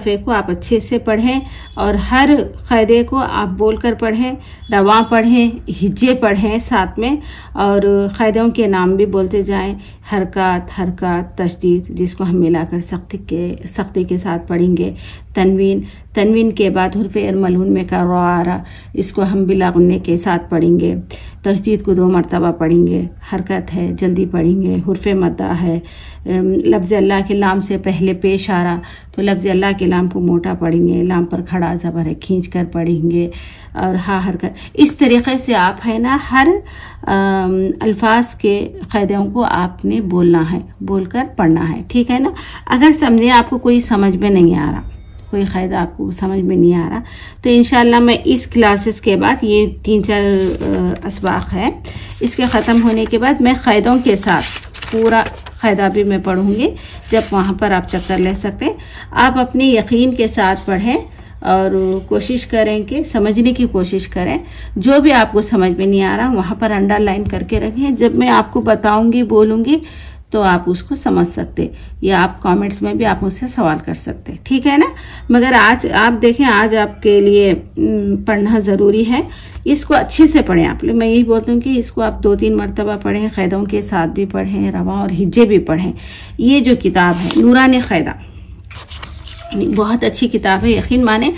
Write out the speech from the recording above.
सफ़े को आप अच्छे से पढ़ें और हर क़ायदे को आप बोलकर पढ़ें, रवा पढ़ें, हिज्जे पढ़ें साथ में, और क़ायदों के नाम भी बोलते जाएं। हरकत, हरकत, तशदीद जिसको हम मिलाकर सख्ती के साथ पढ़ेंगे। तनवीन, तनवीन के बाद हुर्फ़ मलून में का रा, इसको हम बिला गुन्ने के साथ पढ़ेंगे। तशदीद को 2 मरतबा पढ़ेंगे। हरकत है, जल्दी पढ़ेंगे। हुर्फ़ मद्दा है। लफ्ज़ अल्लाह के लाम से पहले पेश आ रहा तो लफ्ज़ अल्लाह के लाम को मोटा पढ़ेंगे। लाम पर खड़ा ज़बर है, खींच कर पढ़ेंगे। और हा हरकत, इस तरीक़े से आप है ना हर अल्फाज के क़ायदों को आपने बोलना है, बोलकर पढ़ना है, ठीक है ना। अगर समझे आपको कोई समझ में नहीं आ रहा, कोई क़ायदा आपको समझ में नहीं आ रहा, तो इंशाल्लाह मैं इस क्लासेस के बाद, ये 3-4 असबाक है, इसके ख़त्म होने के बाद मैं क़ायदों के साथ पूरा क़ायदा भी मैं पढ़ूंगी। जब वहाँ पर आप चक्कर ले सकते हैं। आप अपने यकीन के साथ पढ़ें और कोशिश करें कि समझने की कोशिश करें। जो भी आपको समझ में नहीं आ रहा वहाँ पर अंडरलाइन करके रखें। जब मैं आपको बताऊंगी, बोलूंगी, तो आप उसको समझ सकते, या आप कमेंट्स में भी आप मुझसे सवाल कर सकते, ठीक है ना। मगर आज आप देखें, आज आपके लिए पढ़ना ज़रूरी है। इसको अच्छे से पढ़ें आप लोग। मैं यही बोलती हूँ कि इसको आप 2-3 मरतबा पढ़ें, क़ायदों के साथ भी पढ़ें, रवा और हिज्जे भी पढ़ें। ये जो किताब है नूरानी क़ायदा, बहुत अच्छी किताब है, यकीन माने।